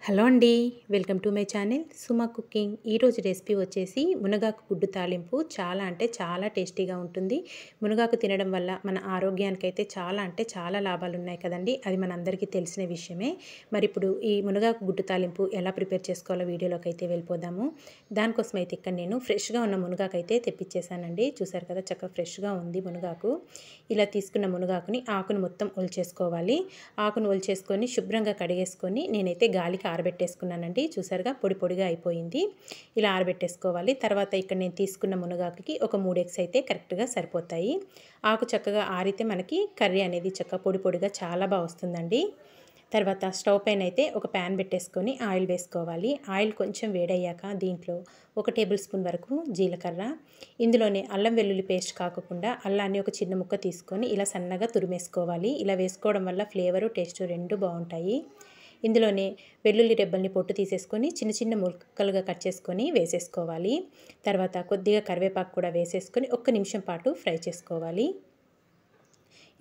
Hello అండి, welcome to my channel Suma cooking. ఈరోజు recipe వచ్చేసి మునగాకు గుడ్డు తాలింపు. చాలా అంటే చాలా టేస్టీగా ఉంటుంది. మునగాకు తినడం వల్ల మన ఆరోగ్యానికైతే చాలా అంటే చాలా లాభాలు ఉన్నాయి కదండి. అది మనందరికీ తెలిసిన విషయమే. మరి ఇప్పుడు ఈ మునగాకు గుడ్డు తాలింపు ఎలా ప్రిపేర్ చేసుకోవాలో వీడియోలోకి అయితే వెళ్ళిపోదాము. దానికోసం అయితే ఇక్కడ నేను ఫ్రెష్గా ఉన్న మునగాకు అయితే తెప్పించేసానండి. చూసారు కదా, చక్కగా ఫ్రెష్గా ఉంది మునగాకు. ఇలా తీసుకున్న మునగాకుని ఆకును మొత్తం ఒలిచేసుకోవాలి. ఆకును ఒలిచేసుకొని శుభ్రంగా కడిగేసుకొని నేనైతే గాలికి ఆరబెట్టేసుకున్నానండి. చూసారుగా, పొడి పొడిగా అయిపోయింది. ఇలా ఆరబెట్టేసుకోవాలి. తర్వాత ఇక్కడ నేను తీసుకున్న మునగాకుకి ఒక 3 ఎగ్స్ అయితే కరెక్ట్గా సరిపోతాయి. ఆకు చక్కగా ఆరితే మనకి కర్రీ అనేది చక్కగా పొడి పొడిగా చాలా బాగా వస్తుందండి. తర్వాత స్టవ్ పైన అయితే ఒక ప్యాన్ పెట్టేసుకొని ఆయిల్ వేసుకోవాలి. ఆయిల్ కొంచెం వేడయ్యాక దీంట్లో 1 టేబుల్ స్పూన్ వరకు జీలకర్ర, ఇందులోనే అల్లం వెల్లుల్లి పేస్ట్ కాకుండా అల్లాన్ని ఒక చిన్న ముక్క తీసుకొని ఇలా సన్నగా తురిమేసుకోవాలి. ఇలా వేసుకోవడం వల్ల ఫ్లేవరు టేస్ట్ రెండు బాగుంటాయి. ఇందులోనే వెల్లుల్లి రెబ్బల్ని పొట్టు తీసేసుకొని చిన్న చిన్న ముక్కలుగా కట్ చేసుకొని వేసేసుకోవాలి. తర్వాత కొద్దిగా కరివేపాకు కూడా వేసేసుకొని 1 నిమిషం పాటు ఫ్రై చేసుకోవాలి.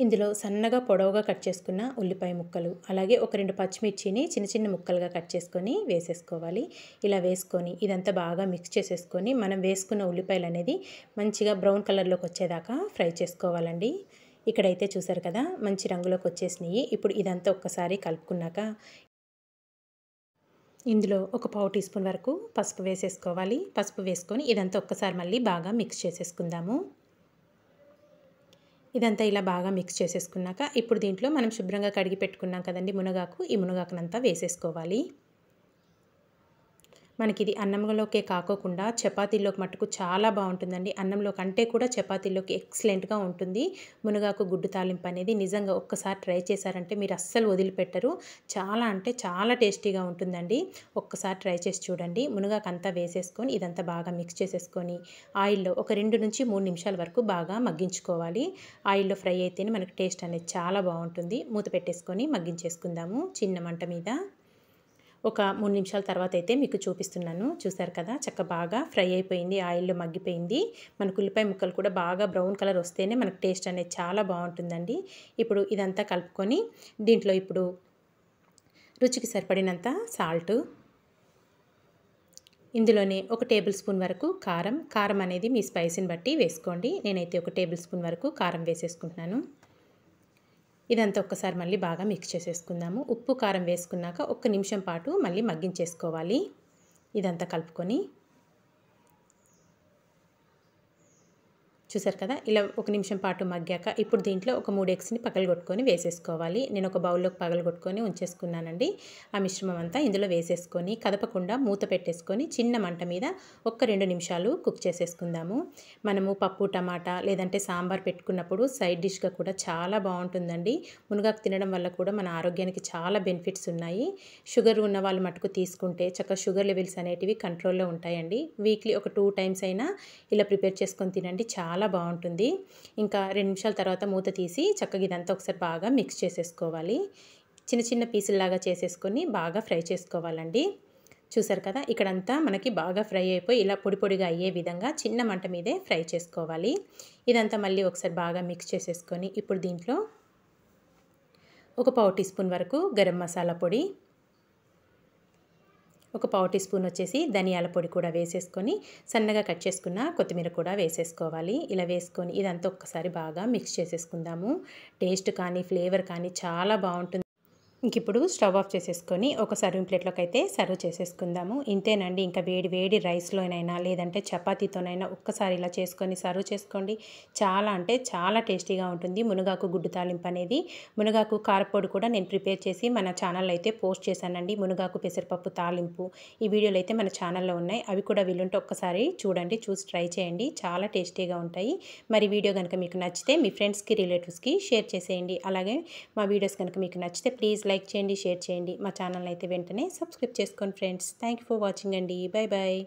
ఇందులో సన్నగా పొడవుగా కట్ చేసుకున్న ఉల్లిపాయ ముక్కలు, అలాగే ఒక 2 పచ్చిమిర్చిని చిన్న చిన్న ముక్కలుగా కట్ చేసుకొని వేసేసుకోవాలి. ఇలా వేసుకొని ఇదంతా బాగా మిక్స్ చేసేసుకొని మనం వేసుకున్న ఉల్లిపాయలు అనేది మంచిగా బ్రౌన్ కలర్లోకి వచ్చేదాకా ఫ్రై చేసుకోవాలండి. ఇక్కడైతే చూసారు కదా, మంచి రంగులోకి వచ్చేసినాయి. ఇప్పుడు ఇదంతా ఒక్కసారి కలుపుకున్నాక ఇందులో ఒక పావు టీ స్పూన్ వరకు పసుపు వేసేసుకోవాలి. పసుపు వేసుకొని ఇదంతా ఒక్కసారి మళ్ళీ బాగా మిక్స్ చేసేసుకుందాము. ఇదంతా ఇలా బాగా మిక్స్ చేసేసుకున్నాక ఇప్పుడు దీంట్లో మనం శుభ్రంగా కడిగి పెట్టుకున్నాం కదండి మునగాకు, ఈ మునగాకునంతా వేసేసుకోవాలి. మనకి ఇది అన్నంలోకే కాకోకుండా చపాతీల్లోకి మట్టుకు చాలా బాగుంటుందండి. అన్నంలో కంటే కూడా చపాతీల్లోకి ఎక్సలెంట్గా ఉంటుంది మునగాకు గుడ్డు తాలింపు అనేది. నిజంగా ఒక్కసారి ట్రై చేశారంటే మీరు అస్సలు వదిలిపెట్టరు. చాలా అంటే చాలా టేస్టీగా ఉంటుందండి. ఒక్కసారి ట్రై చేసి చూడండి. మునగాకు అంతా వేసేసుకొని ఇదంతా బాగా మిక్స్ చేసేసుకొని ఆయిల్లో ఒక 2 నుంచి 3 నిమిషాల వరకు బాగా మగ్గించుకోవాలి. ఆయిల్లో ఫ్రై అయితేనే మనకి టేస్ట్ అనేది చాలా బాగుంటుంది. మూత పెట్టేసుకొని మగ్గించేసుకుందాము చిన్న మంట మీద. ఒక 3 నిమిషాల తర్వాత అయితే మీకు చూపిస్తున్నాను. చూసారు కదా, బాగా ఫ్రై అయిపోయింది, ఆయిల్లో మగ్గిపోయింది. మనకు ఉల్లిపాయ ముక్కలు కూడా బాగా బ్రౌన్ కలర్ వస్తేనే మనకు టేస్ట్ అనేది చాలా బాగుంటుందండి. ఇప్పుడు ఇదంతా కలుపుకొని దీంట్లో ఇప్పుడు రుచికి సరిపడినంత సాల్ట్, ఇందులోనే 1 టేబుల్ స్పూన్ వరకు కారం అనేది మీ స్పైసీని బట్టి వేసుకోండి. నేనైతే 1 టేబుల్ స్పూన్ వరకు కారం వేసేసుకుంటున్నాను. ఇదంతా ఒక్కసారి మళ్ళీ బాగా మిక్స్ చేసేసుకుందాము. ఉప్పు కారం వేసుకున్నాక 1 నిమిషం పాటు మళ్ళీ మగ్గించేసుకోవాలి. ఇదంతా కలుపుకొని చూసారు కదా, ఇలా 1 నిమిషం పాటు మగ్గాక ఇప్పుడు దీంట్లో ఒక 3 ఎగ్స్ని పగలగొట్టుకొని వేసేసుకోవాలి. నేను ఒక బౌల్లోకి పగలగొట్టుకొని ఉంచేసుకున్నానండి. ఆ మిశ్రమం అంతా ఇందులో వేసేసుకొని కదపకుండా మూత పెట్టేసుకొని చిన్న మంట మీద 1-2 నిమిషాలు కుక్ చేసేసుకుందాము. మనము పప్పు టమాటా లేదంటే సాంబార్ పెట్టుకున్నప్పుడు సైడ్ డిష్గా కూడా చాలా బాగుంటుందండి. మునగాకు తినడం వల్ల కూడా మన ఆరోగ్యానికి చాలా బెనిఫిట్స్ ఉన్నాయి. షుగర్ ఉన్న వాళ్ళు మటుకు తీసుకుంటే చక్కగా షుగర్ లెవెల్స్ అనేటివి కంట్రోల్లో ఉంటాయండి. వీక్లీ ఒక 2 టైమ్స్ అయినా ఇలా ప్రిపేర్ చేసుకొని తినండి, చాలా బాగుంటుంది. ఇంకా 2 నిమిషాల తర్వాత మూత తీసి చక్కగా ఇదంతా ఒకసారి బాగా మిక్స్ చేసేసుకోవాలి. చిన్న చిన్న పీసుల్లాగా చేసేసుకొని బాగా ఫ్రై చేసుకోవాలండి. చూసారు కదా, ఇక్కడంతా మనకి బాగా ఫ్రై అయిపోయి ఇలా పొడి పొడిగా అయ్యే విధంగా చిన్న మంట మీదే ఫ్రై చేసుకోవాలి. ఇదంతా మళ్ళీ ఒకసారి బాగా మిక్స్ చేసేసుకొని ఇప్పుడు దీంట్లో ఒక పావు టీ స్పూన్ వరకు గరం మసాలా పొడి, ఒక పావు టీ స్పూన్ వచ్చేసి ధనియాల పొడి కూడా వేసేసుకొని సన్నగా కట్ చేసుకున్న కొత్తిమీర కూడా వేసేసుకోవాలి. ఇలా వేసుకొని ఇదంతా ఒక్కసారి బాగా మిక్స్ చేసేసుకుందాము. టేస్ట్ కానీ ఫ్లేవర్ కానీ చాలా బాగుంటుంది. ఇంక ఇప్పుడు స్టవ్ ఆఫ్ చేసేసుకొని ఒక సర్వింగ్ ప్లేట్లోకి అయితే సర్వ్ చేసేసుకుందాము. ఇంతేనండి. ఇంకా వేడి వేడి రైస్లోనైనా లేదంటే చపాతీతోనైనా ఒక్కసారి ఇలా చేసుకొని సర్వ్ చేసుకోండి. చాలా అంటే చాలా టేస్టీగా ఉంటుంది మునగాకు గుడ్డు తాలింపు అనేది. మునగాకు కారపొడి కూడా నేను ప్రిపేర్ చేసి మన ఛానల్లో అయితే పోస్ట్ చేశానండి. మునగాకు పెసరపప్పు తాలింపు ఈ వీడియోలు అయితే మన ఛానల్లో ఉన్నాయి. అవి కూడా వీలుంటే ఒక్కసారి చూడండి, చూసి ట్రై చేయండి. చాలా టేస్టీగా ఉంటాయి. మరి వీడియో కనుక మీకు నచ్చితే మీ ఫ్రెండ్స్కి రిలేటివ్స్కి షేర్ చేసేయండి. అలాగే మా వీడియోస్ కనుక మీకు నచ్చితే ప్లీజ్ లైక్ చేయండి, షేర్ చేయండి. మా ఛానల్ అయితే వెంటనే సబ్స్క్రైబ్ చేసుకోండి friends. Thank you for watching అండి. Bye bye.